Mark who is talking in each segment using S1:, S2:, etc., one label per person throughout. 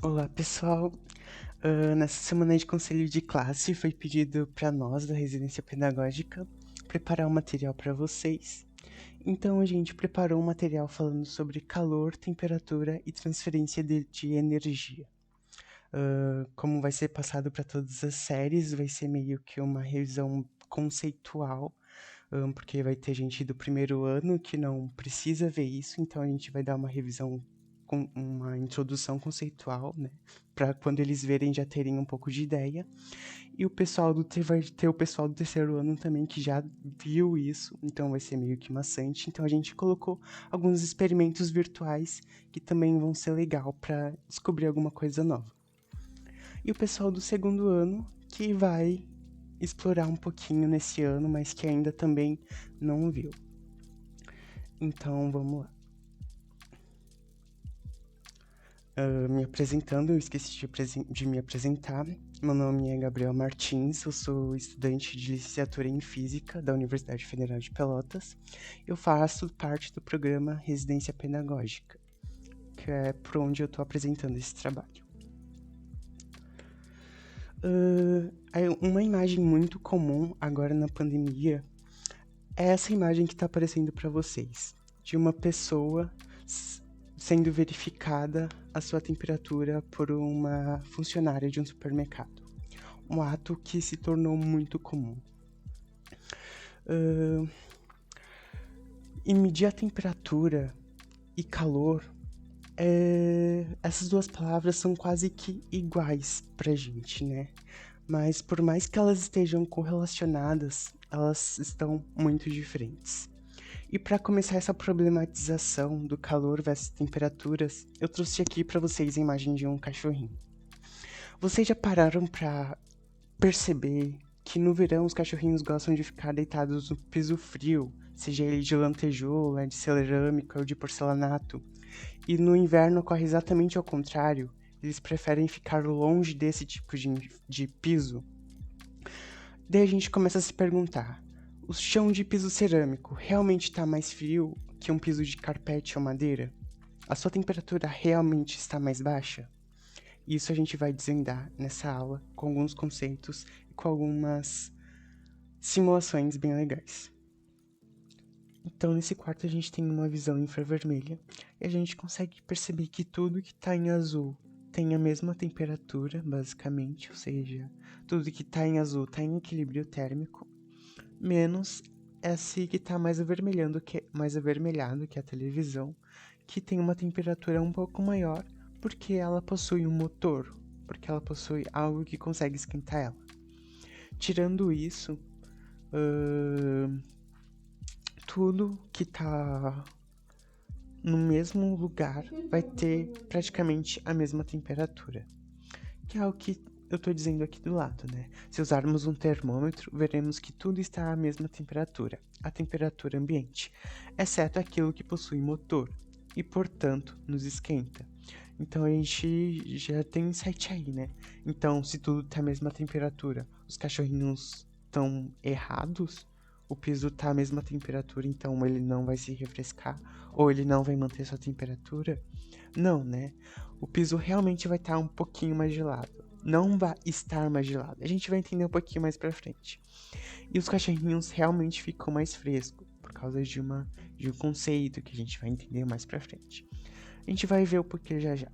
S1: Olá, pessoal. Nessa semana de conselho de classe foi pedido para nós da residência pedagógica preparar um material para vocês. Então a gente preparou um material falando sobre calor, temperatura e transferência de energia. Como vai ser passado para todas as séries, vai ser meio que uma revisão conceitual, porque vai ter gente do primeiro ano que não precisa ver isso, então a gente vai dar uma revisão com uma introdução conceitual, né, para quando eles verem já terem um pouco de ideia. E o pessoal vai ter o pessoal do terceiro ano também que já viu isso, então vai ser meio que maçante. Então a gente colocou alguns experimentos virtuais que também vão ser legal para descobrir alguma coisa nova. E o pessoal do segundo ano que vai explorar um pouquinho nesse ano, mas que ainda também não viu. Então vamos lá. Me apresentando, eu esqueci de me apresentar. Meu nome é Gabriel Martins, eu sou estudante de licenciatura em Física da Universidade Federal de Pelotas. Eu faço parte do programa Residência Pedagógica, que é por onde eu estou apresentando esse trabalho. Uma imagem muito comum agora na pandemia é essa imagem que está aparecendo para vocês, de uma pessoa sendo verificada a sua temperatura por uma funcionária de um supermercado. Um ato que se tornou muito comum. E medir a temperatura e calor, essas duas palavras são quase que iguais pra gente, né? Mas por mais que elas estejam correlacionadas, elas estão muito diferentes. E para começar essa problematização do calor versus temperaturas, eu trouxe aqui para vocês a imagem de um cachorrinho. Vocês já pararam para perceber que no verão os cachorrinhos gostam de ficar deitados no piso frio, seja ele de lantejoula, de cerâmica ou de porcelanato, e no inverno ocorre exatamente ao contrário, eles preferem ficar longe desse tipo de piso? Daí a gente começa a se perguntar, o chão de piso cerâmico realmente está mais frio que um piso de carpete ou madeira? A sua temperatura realmente está mais baixa? Isso a gente vai desvendar nessa aula com alguns conceitos e com algumas simulações bem legais. Então, nesse quarto a gente tem uma visão infravermelha e a gente consegue perceber que tudo que está em azul tem a mesma temperatura, basicamente, ou seja, tudo que está em azul está em equilíbrio térmico, menos esse que está mais avermelhado, que é a televisão, que tem uma temperatura um pouco maior, porque ela possui um motor, porque ela possui algo que consegue esquentar ela. Tirando isso, tudo que tá no mesmo lugar vai ter praticamente a mesma temperatura, que é o que eu tô dizendo aqui do lado, né? Se usarmos um termômetro, veremos que tudo está à mesma temperatura, a temperatura ambiente, exceto aquilo que possui motor e, portanto, nos esquenta. Então a gente já tem um insight aí, né? Então, se tudo tá à mesma temperatura, os cachorrinhos estão errados, o piso tá à mesma temperatura, então ele não vai se refrescar, ou ele não vai manter sua temperatura? Não, né? O piso realmente vai estar um pouquinho mais gelado. Não vai estar mais gelado. A gente vai entender um pouquinho mais pra frente. E os cachorrinhos realmente ficam mais frescos, por causa de um conceito que a gente vai entender mais pra frente. A gente vai ver o porquê já já.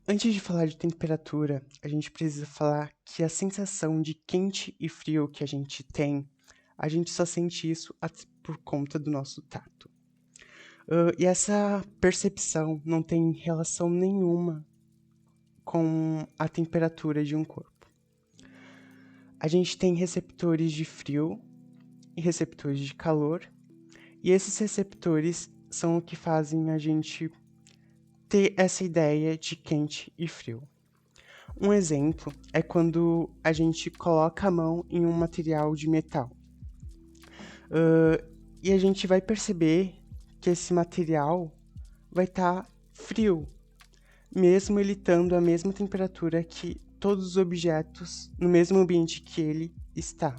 S1: Antes de falar de temperatura, a gente precisa falar que a sensação de quente e frio que a gente tem, a gente só sente isso por conta do nosso tato. E essa percepção não tem relação nenhuma com a temperatura de um corpo. A gente tem receptores de frio e receptores de calor, e esses receptores são o que fazem a gente ter essa ideia de quente e frio. Um exemplo é quando a gente coloca a mão em um material de metal. E a gente vai perceber que esse material vai estar frio, mesmo ele estando a mesma temperatura que todos os objetos no mesmo ambiente que ele está.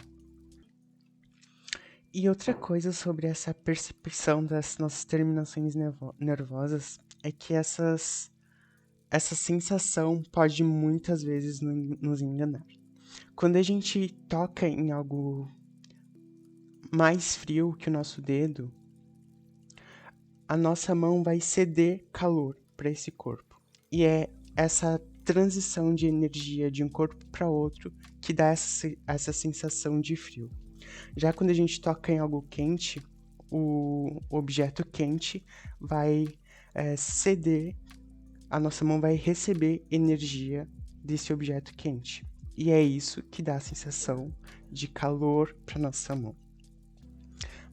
S1: E outra coisa sobre essa percepção das nossas terminações nervosas é que essa sensação pode muitas vezes nos enganar. Quando a gente toca em algo mais frio que o nosso dedo, a nossa mão vai ceder calor para esse corpo. E é essa transição de energia de um corpo para outro que dá essa sensação de frio. Já quando a gente toca em algo quente, o objeto quente vai ceder, a nossa mão vai receber energia desse objeto quente. E é isso que dá a sensação de calor para nossa mão.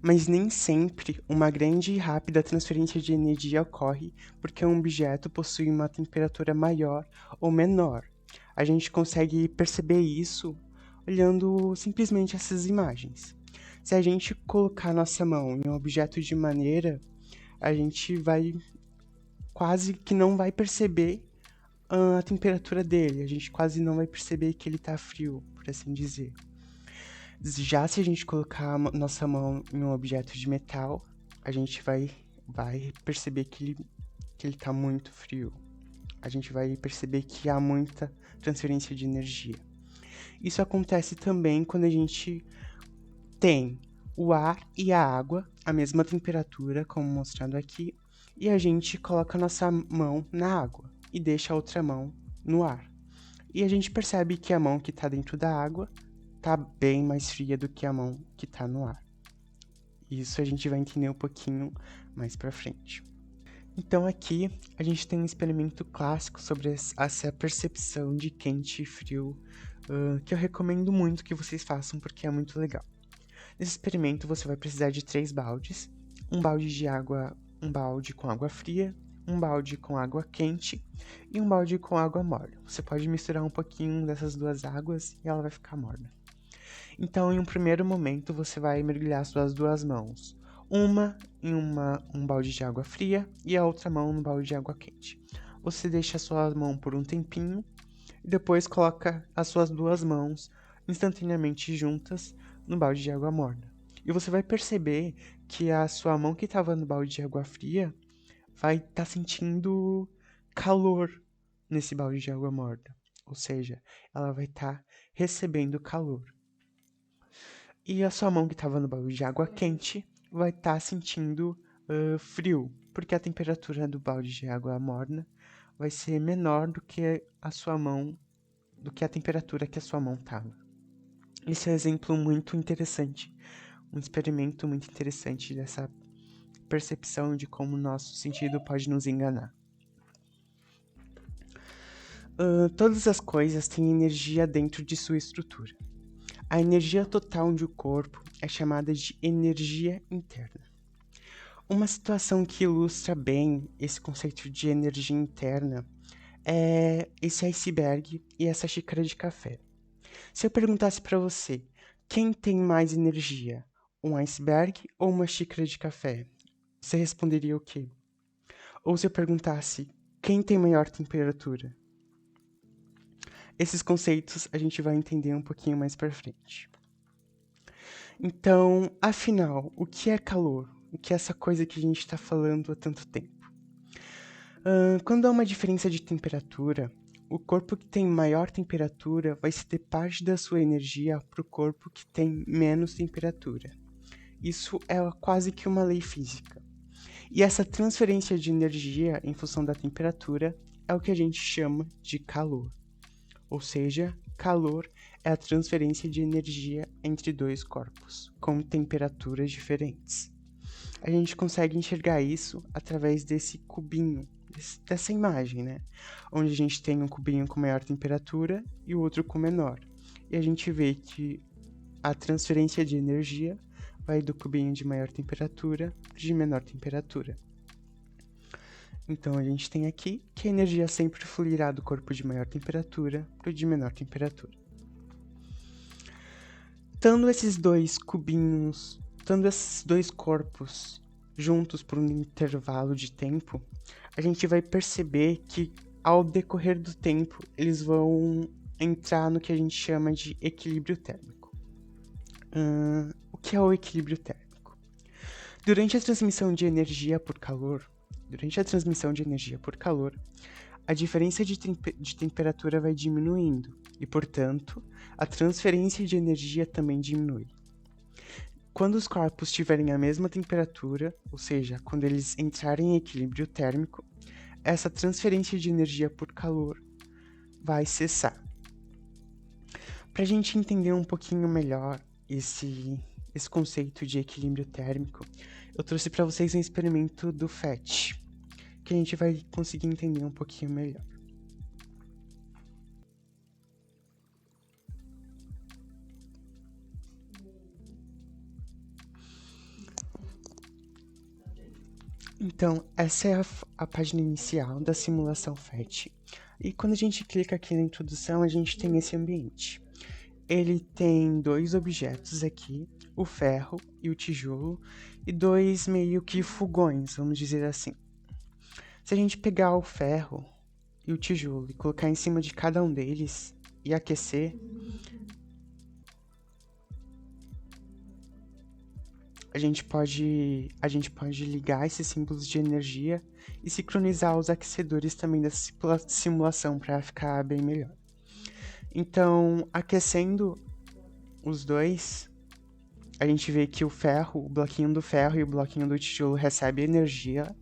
S1: Mas nem sempre uma grande e rápida transferência de energia ocorre porque um objeto possui uma temperatura maior ou menor. A gente consegue perceber isso olhando simplesmente essas imagens. Se a gente colocar nossa mão em um objeto de maneira, a gente vai quase que não vai perceber a temperatura dele, a gente quase não vai perceber que ele está frio, por assim dizer. Já se a gente colocar a nossa mão em um objeto de metal, a gente vai perceber que ele está muito frio. A gente vai perceber que há muita transferência de energia. Isso acontece também quando a gente tem o ar e a água à mesma temperatura, como mostrado aqui, e a gente coloca a nossa mão na água e deixa a outra mão no ar. E a gente percebe que a mão que está dentro da água tá bem mais fria do que a mão que tá no ar. Isso a gente vai entender um pouquinho mais pra frente. Então aqui a gente tem um experimento clássico sobre essa percepção de quente e frio, que eu recomendo muito que vocês façam porque é muito legal. Nesse experimento você vai precisar de 3 baldes, um balde de água, um balde com água fria, um balde com água quente e um balde com água morna. Você pode misturar um pouquinho dessas duas águas e ela vai ficar morna. Então, em um primeiro momento, você vai mergulhar suas duas mãos. Uma em um balde de água fria e a outra mão no balde de água quente. Você deixa a sua mão por um tempinho e depois coloca as suas duas mãos instantaneamente juntas no balde de água morna. E você vai perceber que a sua mão que estava no balde de água fria vai estar sentindo calor nesse balde de água morna. Ou seja, ela vai estar recebendo calor. E a sua mão que estava no balde de água quente vai estar sentindo frio, porque a temperatura do balde de água morna vai ser menor do que a sua mão, do que a temperatura que a sua mão estava. Esse é um exemplo muito interessante, um experimento muito interessante dessa percepção de como o nosso sentido pode nos enganar. Todas as coisas têm energia dentro de sua estrutura. A energia total de um corpo é chamada de energia interna. Uma situação que ilustra bem esse conceito de energia interna é esse iceberg e essa xícara de café. Se eu perguntasse para você, quem tem mais energia, um iceberg ou uma xícara de café? Você responderia o quê? Ou se eu perguntasse, quem tem maior temperatura? Esses conceitos a gente vai entender um pouquinho mais para frente. Então, afinal, o que é calor? O que é essa coisa que a gente está falando há tanto tempo? Quando há uma diferença de temperatura, o corpo que tem maior temperatura vai ceder parte da sua energia para o corpo que tem menos temperatura. Isso é quase que uma lei física. E essa transferência de energia em função da temperatura é o que a gente chama de calor. Ou seja, calor é a transferência de energia entre dois corpos, com temperaturas diferentes. A gente consegue enxergar isso através desse cubinho, dessa imagem, né? Onde a gente tem um cubinho com maior temperatura e o outro com menor. E a gente vê que a transferência de energia vai do cubinho de maior temperatura para de menor temperatura. Então, a gente tem aqui que a energia sempre fluirá do corpo de maior temperatura para o de menor temperatura. Estando esses dois cubinhos, estando esses dois corpos juntos por um intervalo de tempo, a gente vai perceber que, ao decorrer do tempo, eles vão entrar no que a gente chama de equilíbrio térmico. O que é o equilíbrio térmico? Durante a transmissão de energia por calor, durante a transmissão de energia por calor, a diferença de temperatura vai diminuindo e, portanto, a transferência de energia também diminui. Quando os corpos tiverem a mesma temperatura, ou seja, quando eles entrarem em equilíbrio térmico, essa transferência de energia por calor vai cessar. Para a gente entender um pouquinho melhor esse conceito de equilíbrio térmico, eu trouxe para vocês um experimento do FET, que a gente vai conseguir entender um pouquinho melhor. Então, essa é a página inicial da simulação FET. E quando a gente clica aqui na introdução, a gente tem esse ambiente. Ele tem dois objetos aqui, o ferro e o tijolo, e dois meio que fogões, vamos dizer assim. Se a gente pegar o ferro e o tijolo e colocar em cima de cada um deles e aquecer, a gente pode ligar esses símbolos de energia e sincronizar os aquecedores também dessa simulação para ficar bem melhor. Então, aquecendo os dois, a gente vê que o bloquinho do ferro e o bloquinho do tijolo recebem energia.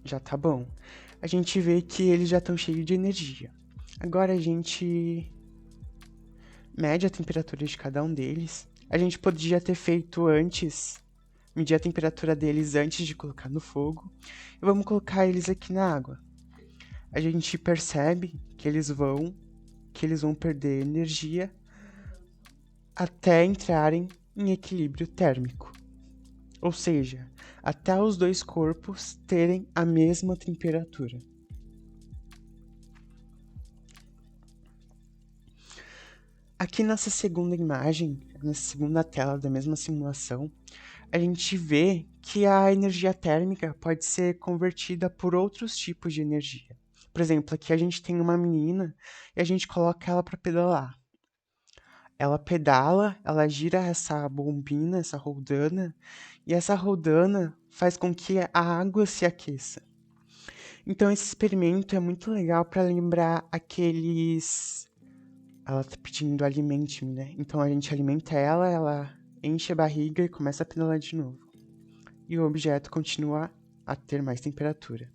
S1: Já tá bom. A gente vê que eles já estão cheios de energia. Agora a gente mede a temperatura de cada um deles. A gente podia ter feito antes, medir a temperatura deles antes de colocar no fogo. E vamos colocar eles aqui na água. A gente percebe que eles vão perder energia até entrarem em equilíbrio térmico. Ou seja, até os dois corpos terem a mesma temperatura. Aqui nessa segunda imagem, nessa segunda tela da mesma simulação, a gente vê que a energia térmica pode ser convertida por outros tipos de energia. Por exemplo, aqui a gente tem uma menina e a gente coloca ela para pedalar. Ela pedala, ela gira essa bombina, essa roldana, e essa roldana faz com que a água se aqueça. Então esse experimento é muito legal para lembrar aqueles... Ela tá pedindo alimente-me, né? Então a gente alimenta ela enche a barriga e começa a pedalar de novo. E o objeto continua a ter mais temperatura.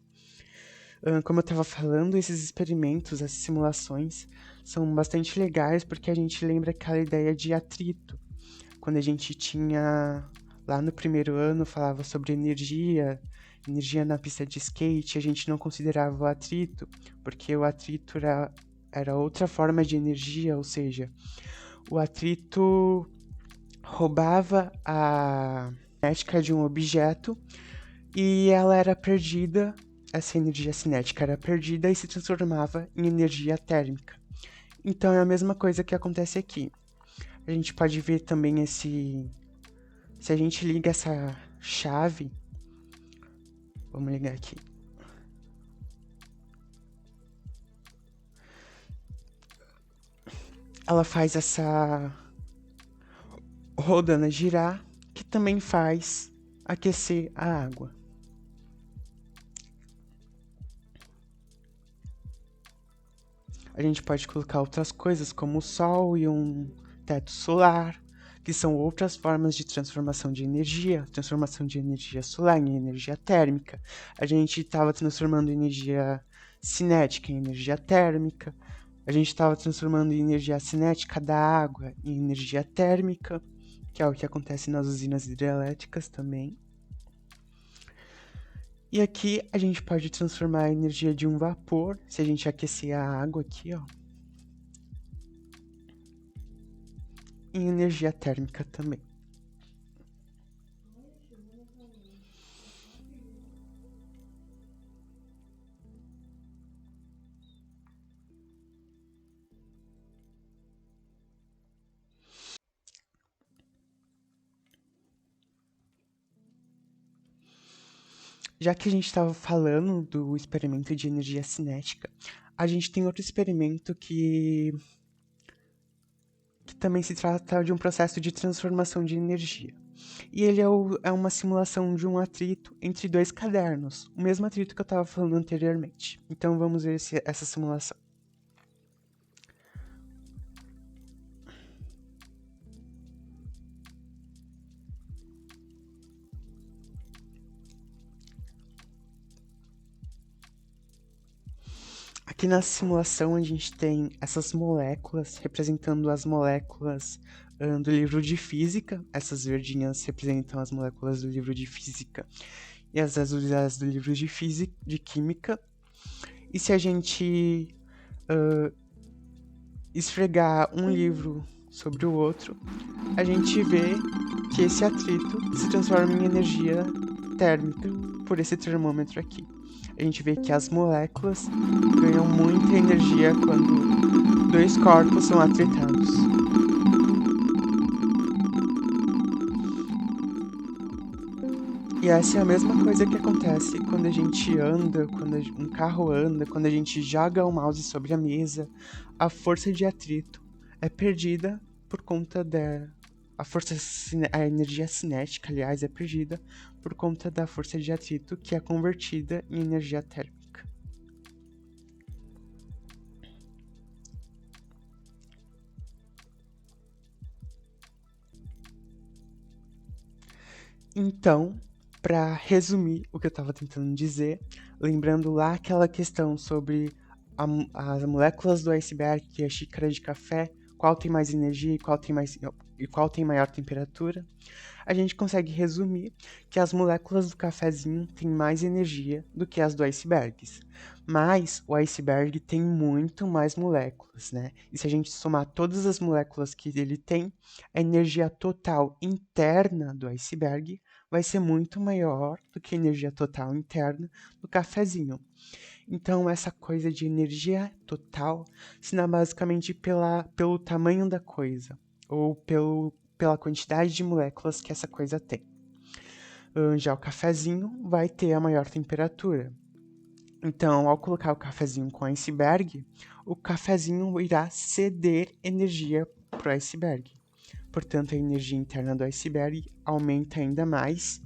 S1: Como eu estava falando, esses experimentos, essas simulações, são bastante legais porque a gente lembra aquela ideia de atrito. Quando a gente tinha, lá no primeiro ano, falava sobre energia na pista de skate, a gente não considerava o atrito, porque o atrito era outra forma de energia, ou seja, o atrito roubava a cinética de um objeto e ela era perdida, essa energia cinética era perdida e se transformava em energia térmica. Então é a mesma coisa que acontece aqui. A gente pode ver também se a gente liga essa chave, vamos ligar aqui. Ela faz essa rodana girar, que também faz aquecer a água. A gente pode colocar outras coisas, como o sol e um teto solar, que são outras formas de transformação de energia solar em energia térmica. A gente estava transformando energia cinética em energia térmica. A gente estava transformando energia cinética da água em energia térmica, que é o que acontece nas usinas hidrelétricas também. E aqui a gente pode transformar a energia de um vapor, se a gente aquecer a água aqui, ó, em energia térmica também. Já que a gente estava falando do experimento de energia cinética, a gente tem outro experimento que também se trata de um processo de transformação de energia. E ele é uma simulação de um atrito entre dois cadernos, o mesmo atrito que eu estava falando anteriormente. Então vamos ver essa simulação. Aqui na simulação a gente tem essas moléculas representando as moléculas do livro de física. Essas verdinhas representam as moléculas do livro de física e as azuis do livro de química. E se a gente esfregar um livro sobre o outro, a gente vê que esse atrito se transforma em energia térmica por esse termômetro aqui. A gente vê que as moléculas ganham muita energia quando dois corpos são atritados. E essa é a mesma coisa que acontece quando a gente anda, quando um carro anda, quando a gente joga o mouse sobre a mesa. A força de atrito é perdida por conta a energia cinética, aliás, é perdida por conta da força de atrito, que é convertida em energia térmica. Então, para resumir o que eu estava tentando dizer, lembrando lá aquela questão sobre as moléculas do iceberg e a xícara de café, qual tem mais energia e qual tem maior temperatura, a gente consegue resumir que as moléculas do cafezinho têm mais energia do que as do icebergs. Mas o iceberg tem muito mais moléculas, né? E se a gente somar todas as moléculas que ele tem, a energia total interna do iceberg vai ser muito maior do que a energia total interna do cafezinho. Então, essa coisa de energia total se dá basicamente pelo tamanho da coisa, ou pela quantidade de moléculas que essa coisa tem. Já o cafezinho vai ter a maior temperatura. Então, ao colocar o cafezinho com iceberg, o cafezinho irá ceder energia para o iceberg. Portanto, a energia interna do iceberg aumenta ainda mais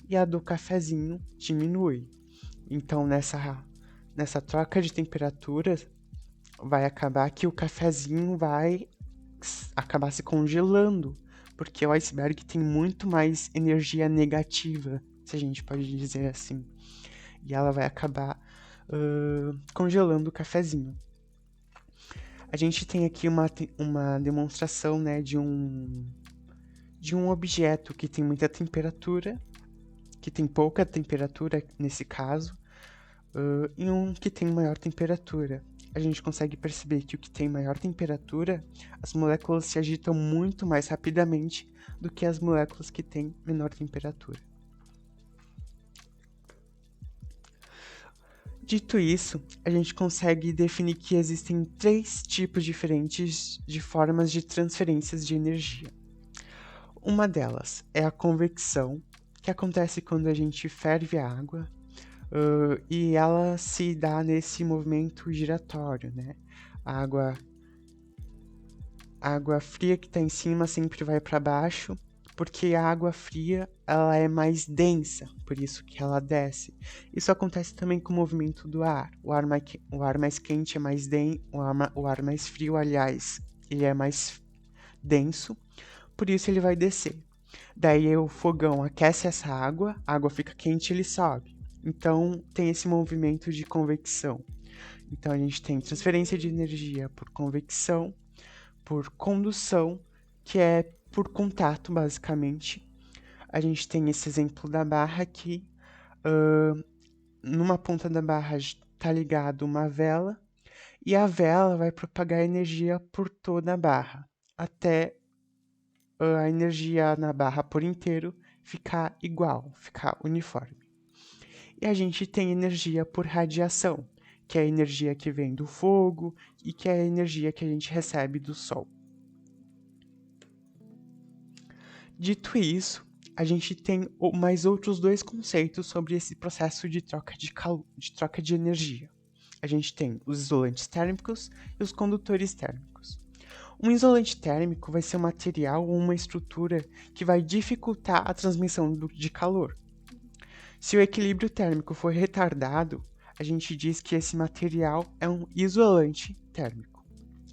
S1: e a do cafezinho diminui. Então, nessa troca de temperatura, vai acabar que o cafezinho vai acabar se congelando, porque o iceberg tem muito mais energia negativa, se a gente pode dizer assim. E ela vai acabar congelando o cafezinho. A gente tem aqui uma demonstração, né, de um objeto que tem muita temperatura, que tem pouca temperatura nesse caso, e um que tem maior temperatura. A gente consegue perceber que o que tem maior temperatura, as moléculas se agitam muito mais rapidamente do que as moléculas que têm menor temperatura. Dito isso, a gente consegue definir que existem 3 tipos diferentes de formas de transferências de energia. Uma delas é a convecção, que acontece quando a gente ferve a água, e ela se dá nesse movimento giratório, né? A água fria que está em cima sempre vai para baixo, porque a água fria ela é mais densa, por isso que ela desce. Isso acontece também com o movimento do ar. O ar mais quente é mais denso, o ar mais frio, aliás, ele é mais denso, por isso ele vai descer. Daí o fogão aquece essa água, a água fica quente e ele sobe. Então tem esse movimento de convecção. Então a gente tem transferência de energia por convecção, por condução, que é por contato, basicamente. A gente tem esse exemplo da barra aqui. Numa ponta da barra está ligado uma vela, e a vela vai propagar energia por toda a barra, até a energia na barra por inteiro ficar igual, ficar uniforme. E a gente tem energia por radiação, que é a energia que vem do fogo e que é a energia que a gente recebe do sol. Dito isso, a gente tem mais outros 2 conceitos sobre esse processo de troca de energia. A gente tem os isolantes térmicos e os condutores térmicos. Um isolante térmico vai ser um material ou uma estrutura que vai dificultar a transmissão de calor. Se o equilíbrio térmico for retardado, a gente diz que esse material é um isolante térmico.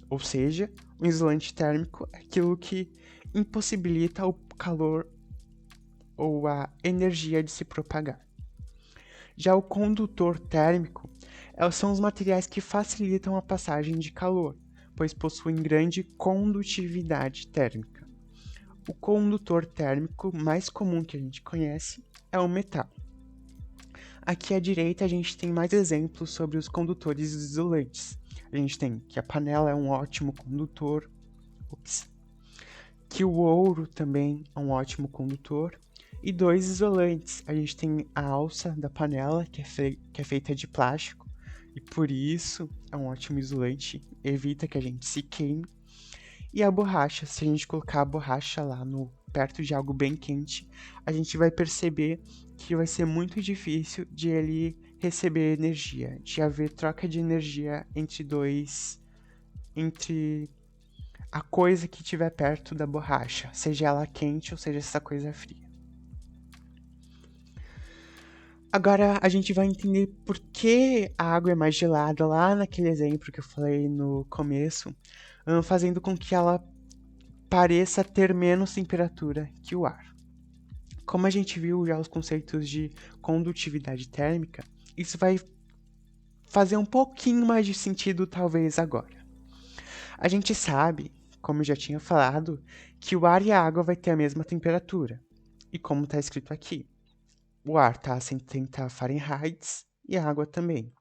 S1: Ou seja, um isolante térmico é aquilo que impossibilita o calor ou a energia de se propagar. Já o condutor térmico são os materiais que facilitam a passagem de calor, pois possuem grande condutividade térmica. O condutor térmico mais comum que a gente conhece é o metal. Aqui à direita a gente tem mais exemplos sobre os condutores isolantes. A gente tem que a panela é um ótimo condutor, que o ouro também é um ótimo condutor, e dois isolantes. A gente tem a alça da panela, que é feita de plástico, e por isso é um ótimo isolante, evita que a gente se queime. E a borracha, se a gente colocar a borracha lá perto de algo bem quente, a gente vai perceber que vai ser muito difícil de ele receber energia, de haver troca de energia entre a coisa que estiver perto da borracha, seja ela quente ou seja essa coisa fria. Agora a gente vai entender por que a água é mais gelada lá naquele exemplo que eu falei no começo, fazendo com que ela pareça ter menos temperatura que o ar. Como a gente viu já os conceitos de condutividade térmica, isso vai fazer um pouquinho mais de sentido talvez agora. A gente sabe, como eu já tinha falado, que o ar e a água vai ter a mesma temperatura. E como está escrito aqui, o ar está a 130 Fahrenheit e a água também.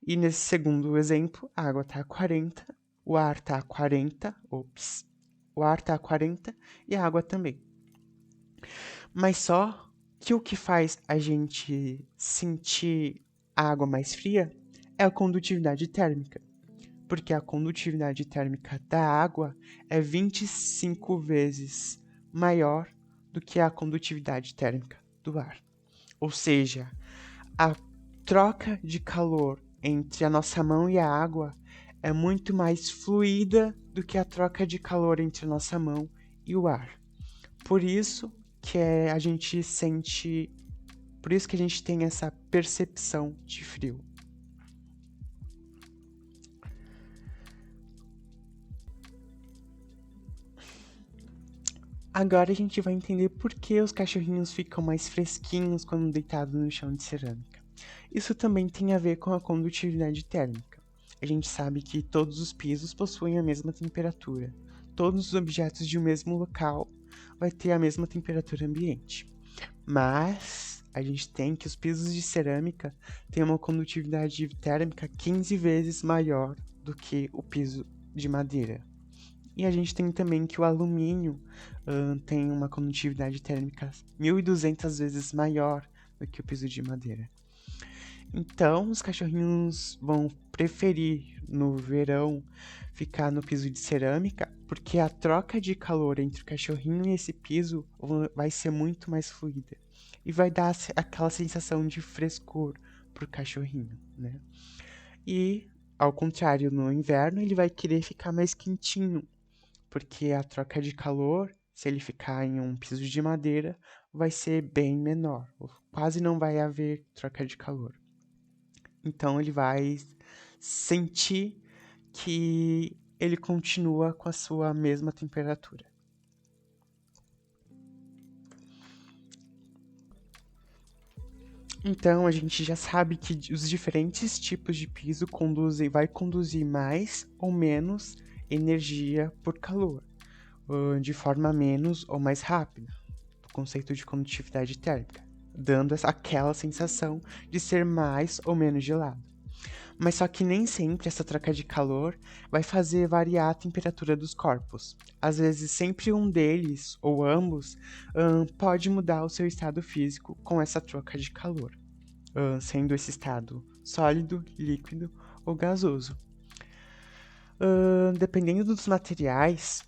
S1: E nesse segundo exemplo, a água está a 40, o ar está a 40, o ar está a 40 e a água também. Mas só que o que faz a gente sentir a água mais fria é a condutividade térmica. Porque a condutividade térmica da água é 25 vezes maior do que a condutividade térmica do ar. Ou seja, a troca de calor entre a nossa mão e a água é muito mais fluida do que a troca de calor entre a nossa mão e o ar. Por isso que a gente tem essa percepção de frio. Agora a gente vai entender por que os cachorrinhos ficam mais fresquinhos quando deitados no chão de cerâmica. Isso também tem a ver com a condutividade térmica. A gente sabe que todos os pisos possuem a mesma temperatura. Todos os objetos de um mesmo local vai ter a mesma temperatura ambiente. Mas a gente tem que os pisos de cerâmica têm uma condutividade térmica 15 vezes maior do que o piso de madeira. E a gente tem também que o alumínio tem uma condutividade térmica 1.200 vezes maior do que o piso de madeira. Então, os cachorrinhos vão preferir, no verão, ficar no piso de cerâmica, porque a troca de calor entre o cachorrinho e esse piso vai ser muito mais fluida. E vai dar aquela sensação de frescor pro cachorrinho, né? E, ao contrário, no inverno, ele vai querer ficar mais quentinho, porque a troca de calor, se ele ficar em um piso de madeira, vai ser bem menor. Quase não vai haver troca de calor. Então ele vai sentir que ele continua com a sua mesma temperatura. Então a gente já sabe que os diferentes tipos de piso vai conduzir mais ou menos energia por calor, de forma menos ou mais rápida, o conceito de condutividade térmica, dando aquela sensação de ser mais ou menos gelado. Mas só que nem sempre essa troca de calor vai fazer variar a temperatura dos corpos. Às vezes sempre um deles, ou ambos, pode mudar o seu estado físico com essa troca de calor, sendo esse estado sólido, líquido ou gasoso. Dependendo dos materiais,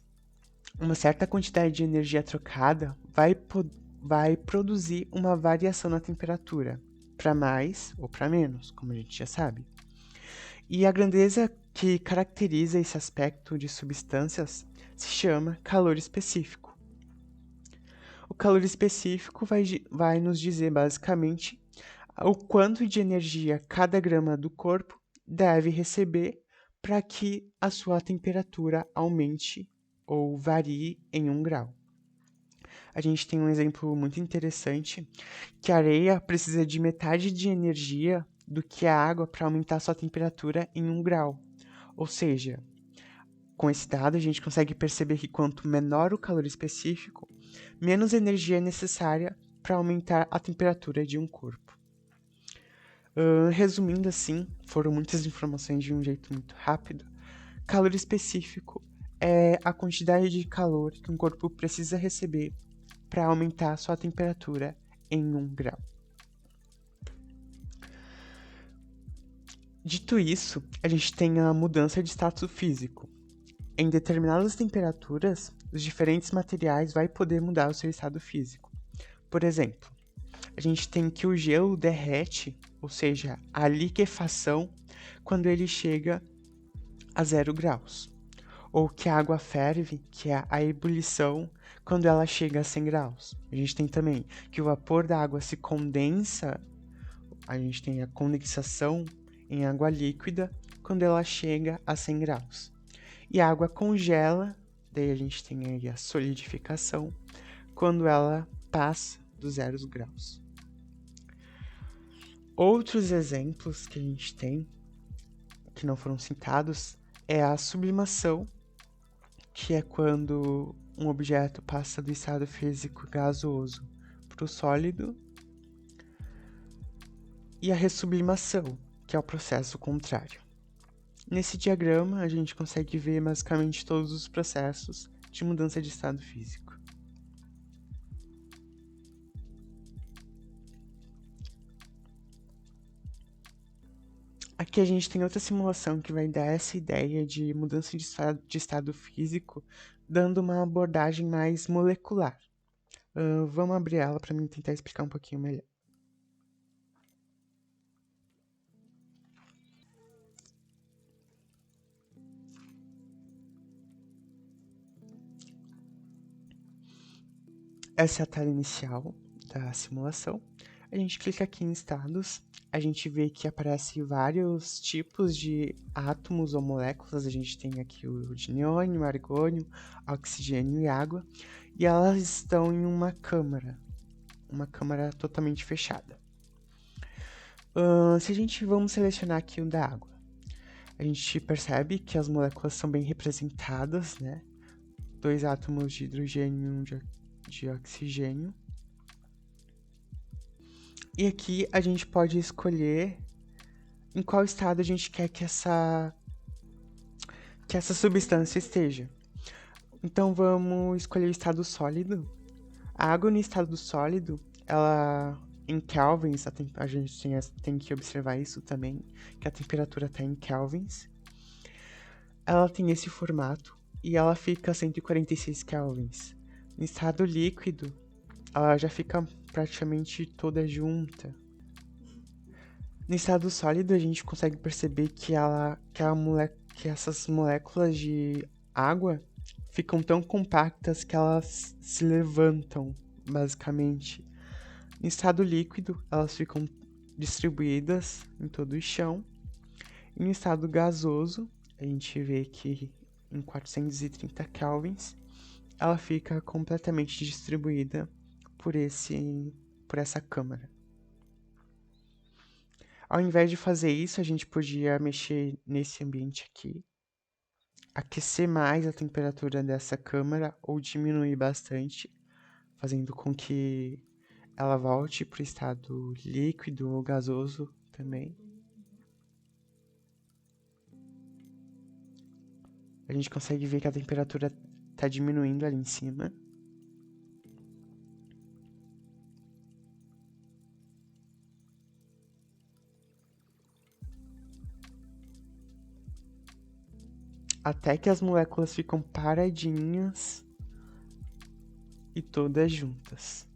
S1: uma certa quantidade de energia trocada vai produzir uma variação na temperatura, para mais ou para menos, como a gente já sabe. E a grandeza que caracteriza esse aspecto de substâncias se chama calor específico. O calor específico vai nos dizer basicamente o quanto de energia cada grama do corpo deve receber para que a sua temperatura aumente ou varie em 1 grau. A gente tem um exemplo muito interessante, que a areia precisa de metade de energia do que a água para aumentar sua temperatura em 1 grau. Ou seja, com esse dado a gente consegue perceber que quanto menor o calor específico, menos energia é necessária para aumentar a temperatura de um corpo. Resumindo assim, foram muitas informações de um jeito muito rápido. Calor específico é a quantidade de calor que um corpo precisa receber para aumentar sua temperatura em 1 grau. Dito isso, a gente tem a mudança de status físico. Em determinadas temperaturas, os diferentes materiais vai poder mudar o seu estado físico. Por exemplo, a gente tem que o gelo derrete, ou seja, a liquefação, quando ele chega a 0 graus. Ou que a água ferve, que é a ebulição, quando ela chega a 100 graus. A gente tem também que o vapor da água se condensa, a gente tem a condensação em água líquida, quando ela chega a 100 graus. E a água congela, daí a gente tem aí a solidificação, quando ela passa dos 0 graus. Outros exemplos que a gente tem, que não foram citados, é a sublimação, que é quando um objeto passa do estado físico gasoso para o sólido, e a ressublimação, que é o processo contrário. Nesse diagrama, a gente consegue ver basicamente todos os processos de mudança de estado físico. Aqui a gente tem outra simulação que vai dar essa ideia de mudança de estado físico, dando uma abordagem mais molecular. Vamos abrir ela para mim tentar explicar um pouquinho melhor. Essa é a tela inicial da simulação. A gente clica aqui em estados, a gente vê que aparece vários tipos de átomos ou moléculas. A gente tem aqui o de neônio, argônio, oxigênio e água, e elas estão em uma câmara totalmente fechada. Se a gente vamos selecionar aqui o da água, a gente percebe que as moléculas são bem representadas, né? 2 átomos de hidrogênio e 1 de oxigênio. E aqui a gente pode escolher em qual estado a gente quer que essa substância esteja. Então vamos escolher o estado sólido. A água no estado sólido, ela em kelvins, a gente tem que observar isso também, que a temperatura está em kelvins. Ela tem esse formato e ela fica a 146 kelvins. No estado líquido, ela já fica praticamente toda junta. No estado sólido, a gente consegue perceber que essas moléculas de água ficam tão compactas que elas se levantam, basicamente. No estado líquido, elas ficam distribuídas em todo o chão. E no estado gasoso, a gente vê que em 430 kelvins, ela fica completamente distribuída por essa câmara. Ao invés de fazer isso, a gente podia mexer nesse ambiente aqui, aquecer mais a temperatura dessa câmara ou diminuir bastante, fazendo com que ela volte para o estado líquido ou gasoso também. A gente consegue ver que a temperatura está diminuindo ali em cima. Até que as moléculas ficam paradinhas e todas juntas.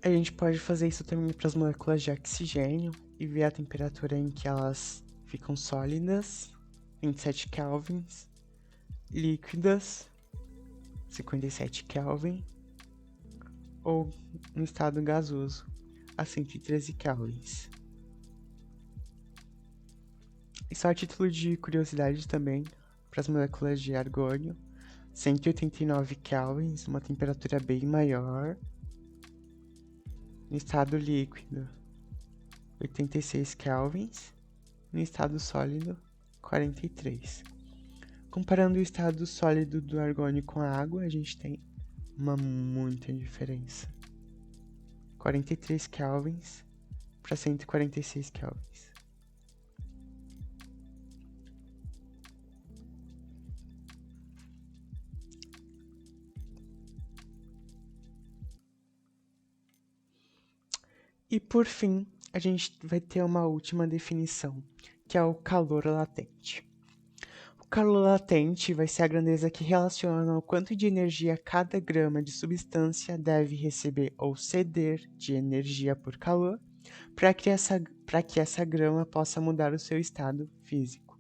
S1: A gente pode fazer isso também para as moléculas de oxigênio e ver a temperatura em que elas ficam sólidas, 27 kelvins, líquidas, 57 Kelvin, ou no estado gasoso, a 113 kelvins. E só a título de curiosidade também, para as moléculas de argônio, 189 kelvins, uma temperatura bem maior. No estado líquido, 86 kelvins. No estado sólido, 43. Comparando o estado sólido do argônio com a água, a gente tem muita diferença. 43 kelvins para 146 kelvins. E por fim, a gente vai ter uma última definição, que é o calor latente. O calor latente vai ser a grandeza que relaciona o quanto de energia cada grama de substância deve receber ou ceder de energia por calor para que essa grama possa mudar o seu estado físico.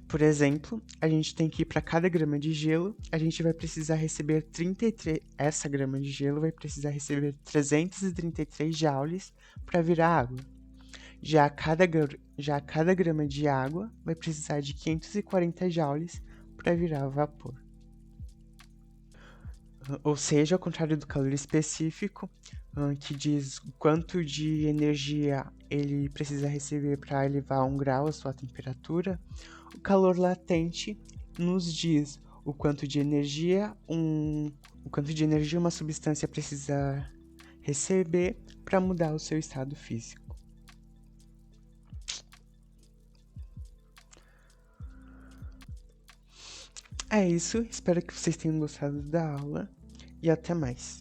S1: Por exemplo, a gente tem que para cada grama de gelo, a gente vai precisar receber 33, essa grama de gelo vai precisar receber 333 joules para virar água. Já cada grama de água vai precisar de 540 joules para virar vapor. Ou seja, ao contrário do calor específico, que diz quanto de energia ele precisa receber para elevar 1 grau a sua temperatura, o calor latente nos diz o quanto de energia uma substância precisa receber para mudar o seu estado físico. É isso, espero que vocês tenham gostado da aula e até mais.